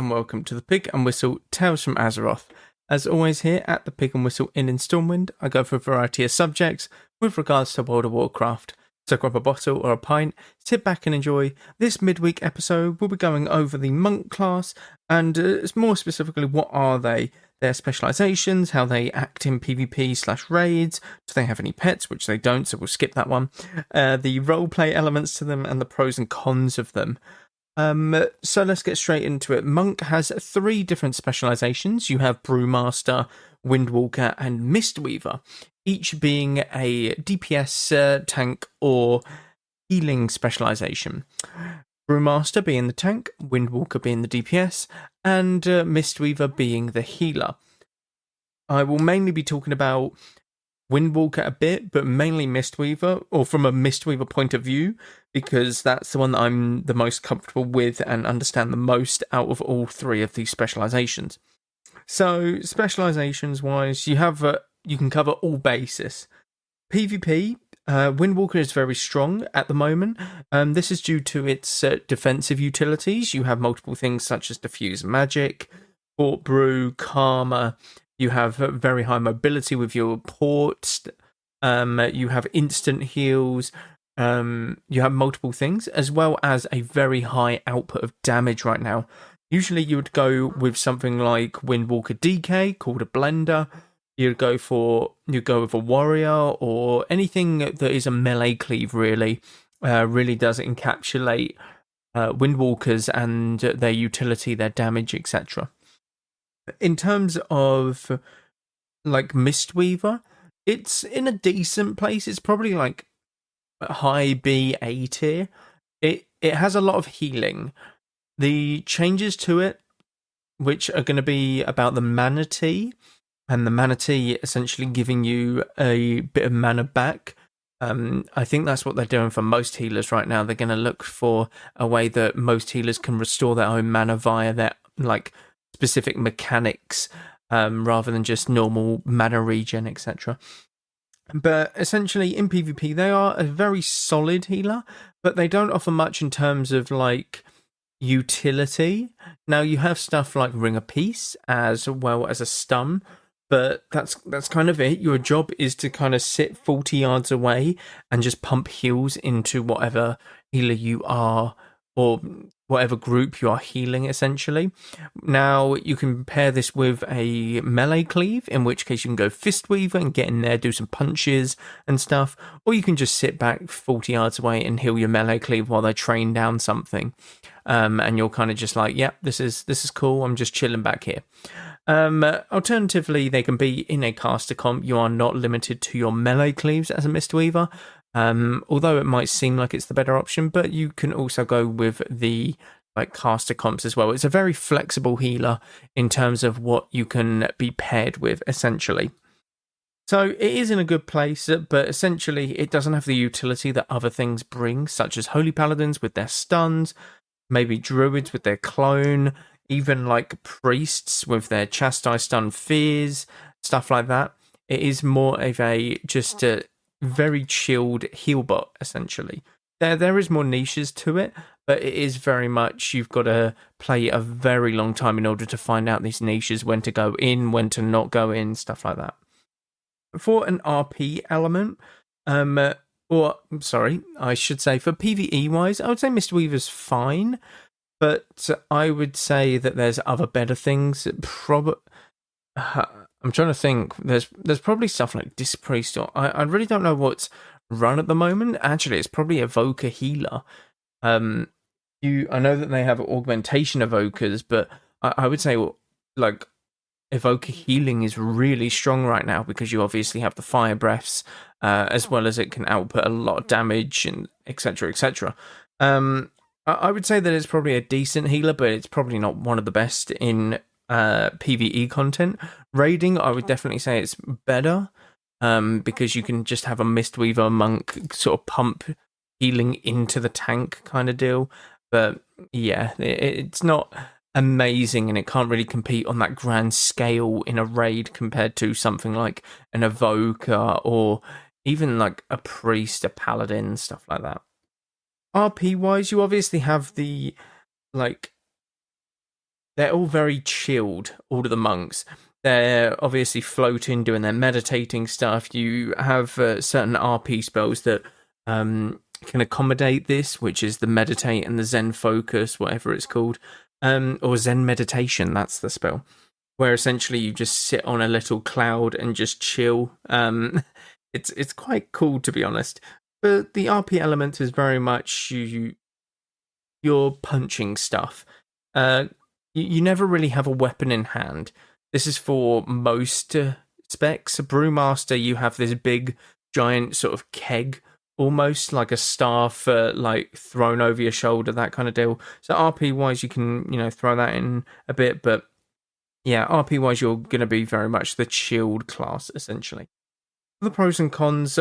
and welcome to the Pig and Whistle Tales from Azeroth. As always here at the Pig and Whistle Inn in Stormwind, I go for a variety of subjects with regards to World of Warcraft. So grab a bottle or a pint, sit back and enjoy. This midweek episode we'll be going over the monk class and more specifically what are they, their specialisations, how they act in PvP/raids, do they have any pets, which they don't, so we'll skip that one, the roleplay elements to them and the pros and cons of them. So let's get straight into it. Monk has 3 different specialisations. You have Brewmaster, Windwalker and Mistweaver, each being a DPS tank or healing specialisation. Brewmaster being the tank, Windwalker being the DPS, and Mistweaver being the healer. I will mainly be talking about Windwalker a bit, but mainly Mistweaver, or from a Mistweaver point of view, because that's the one that I'm the most comfortable with and understand the most out of all 3 of these specialisations. So, specialisations wise, you can cover all bases. PvP, Windwalker is very strong at the moment. This is due to its defensive utilities. You have multiple things such as diffuse magic, fort brew, karma. You have very high mobility with your ports. You have instant heals. You have multiple things, as well as a very high output of damage right now. Usually you would go with something like Windwalker DK, called a blender. You'd go with a warrior, or anything that is a melee cleave, really does encapsulate Windwalkers and their utility, their damage, etc. In terms of like Mistweaver, it's in a decent place. It's probably like high B, A tier. It has a lot of healing. The changes to it, which are going to be about the mana tea, and the mana tea essentially giving you a bit of mana back. I think that's what they're doing for most healers right now. They're going to look for a way that most healers can restore their own mana via their like specific mechanics, rather than just normal mana regen, etc. But essentially in PvP they are a very solid healer, but they don't offer much in terms of like utility. Now you have stuff like Ring of Peace as well as a stun, but that's kind of it. Your job is to kind of sit 40 yards away and just pump heals into whatever healer you are, or whatever group you are healing, essentially. Now, you can pair this with a Melee Cleave, in which case you can go Fistweaver and get in there, do some punches and stuff, or you can just sit back 40 yards away and heal your Melee Cleave while they train down something. And you're kind of just like, yep, this is cool, I'm just chilling back here. Alternatively, they can be in a caster comp. You are not limited to your Melee Cleaves as a Mistweaver. Although it might seem like it's the better option, but you can also go with the like caster comps as well. It's a very flexible healer in terms of what you can be paired with, essentially. So it is in a good place, but essentially it doesn't have the utility that other things bring, such as Holy Paladins with their stuns, maybe Druids with their clone, even like priests with their chastise stun fears, stuff like that. It is more of a just a very chilled heal bot, essentially. There is more niches to it, but it is very much, you've got to play a very long time in order to find out these niches, when to go in, when to not go in, stuff like that. For an RP element, I should say for PvE wise, I would say Mistweaver's fine, but I would say that there's other better things. I'm trying to think. There's probably stuff like Dispriest, or I really don't know what's run at the moment. Actually, it's probably Evoker Healer. I know that they have augmentation evokers, but I would say like Evoker Healing is really strong right now, because you obviously have the fire breaths, as well as it can output a lot of damage and etc. etc. I would say that it's probably a decent healer, but it's probably not one of the best in PvE content. Raiding, I would definitely say it's better, because you can just have a Mistweaver monk sort of pump healing into the tank kind of deal. But yeah, it's not amazing, and it can't really compete on that grand scale in a raid compared to something like an evoker or even like a priest, a paladin, stuff like that. RP wise, you obviously have the like they're all very chilled, all of the monks. They're obviously floating, doing their meditating stuff. You have certain RP spells that can accommodate this, which is the meditate and the Zen focus, whatever it's called, or Zen meditation. That's the spell, where essentially you just sit on a little cloud and just chill. It's quite cool, to be honest. But the RP element is very much you're punching stuff. You never really have a weapon in hand. This is for most specs. Brewmaster, you have this big, giant sort of keg, almost like a staff, like thrown over your shoulder, that kind of deal. So RP wise, you can throw that in a bit, but yeah, RP wise, you're going to be very much the chilled class essentially. The pros and cons.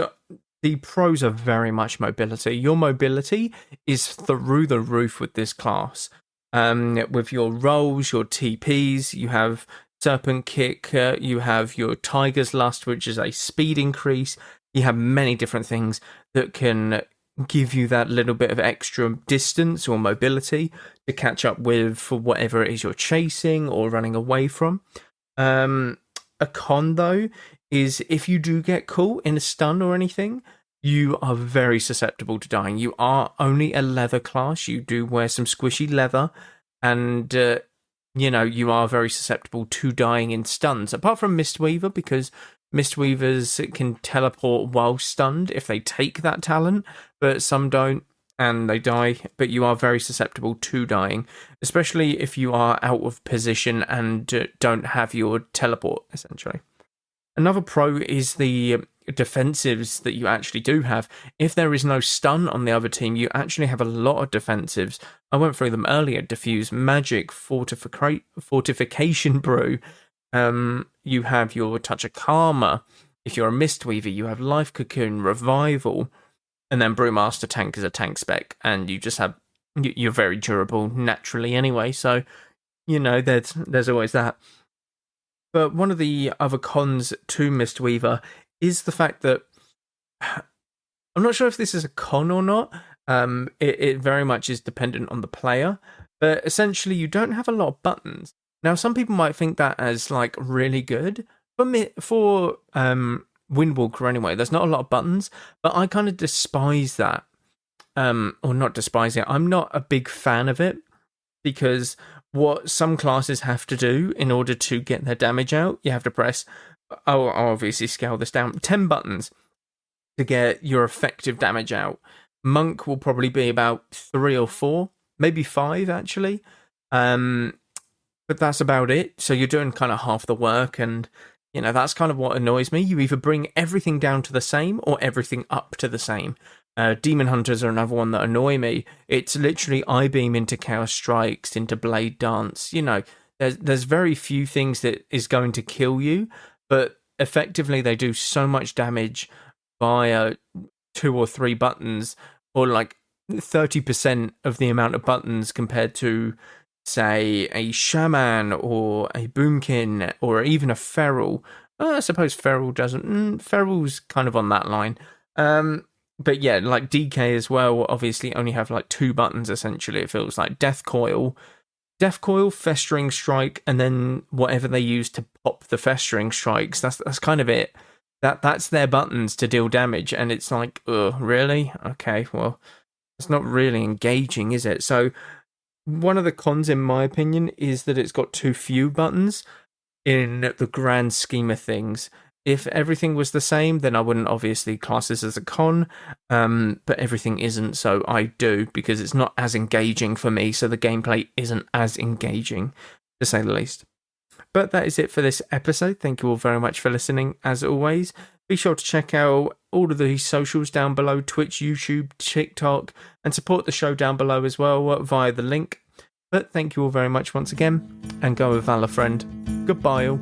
The pros are very much mobility. Your mobility is through the roof with this class. With your rolls, your TPs, you have Serpent Kick, you have your Tiger's Lust, which is a speed increase. You have many different things that can give you that little bit of extra distance or mobility to catch up with for whatever it is you're chasing or running away from. A con, though, is if you do get caught in a stun or anything, you are very susceptible to dying. You are only a leather class. You do wear some squishy leather, and you are very susceptible to dying in stuns. Apart from Mistweaver, because Mistweavers can teleport while stunned if they take that talent, but some don't and they die. But you are very susceptible to dying, especially if you are out of position and don't have your teleport, essentially. Another pro is the defensives that you actually do have. If there is no stun on the other team, you actually have a lot of defensives. I went through them earlier. Diffuse, Magic, Fortification Brew. You have your Touch of Karma. If you're a Mistweaver, you have Life Cocoon, Revival, and then Brewmaster Tank is a tank spec, and you just have you're very durable naturally anyway. So there's always that. But one of the other cons to Mistweaver is the fact that I'm not sure if this is a con or not. It very much is dependent on the player, but essentially you don't have a lot of buttons. Now, some people might think that as like really good. For Windwalker anyway, there's not a lot of buttons, but I kind of despise that. Or not despise it. I'm not a big fan of it because what some classes have to do in order to get their damage out, you have to press, I'll obviously scale this down, 10 buttons to get your effective damage out. Monk will probably be about 3 or 4, maybe 5 actually. But that's about it. So you're doing kind of half the work, and that's kind of what annoys me. You either bring everything down to the same or everything up to the same. Demon Hunters are another one that annoy me. It's literally I-beam into Chaos Strikes, into Blade Dance. There's very few things that is going to kill you, but effectively they do so much damage via 2 or 3 buttons, or like 30% of the amount of buttons compared to, say, a Shaman or a Boomkin or even a Feral. I suppose Feral doesn't. Feral's kind of on that line. But yeah, like DK as well, obviously only have like 2 buttons essentially. It feels like Death Coil, Festering Strike, and then whatever they use to pop the Festering Strikes. That's kind of it. That's their buttons to deal damage, and it's like, really? Okay, well, it's not really engaging, is it? So one of the cons, in my opinion, is that it's got too few buttons in the grand scheme of things. If everything was the same, then I wouldn't obviously class this as a con, but everything isn't, so I do, because it's not as engaging for me, so the gameplay isn't as engaging, to say the least. But that is it for this episode. Thank you all very much for listening, as always. Be sure to check out all of the socials down below, Twitch, YouTube, TikTok, and support the show down below as well via the link. But thank you all very much once again, and go with Valor, friend. Goodbye all.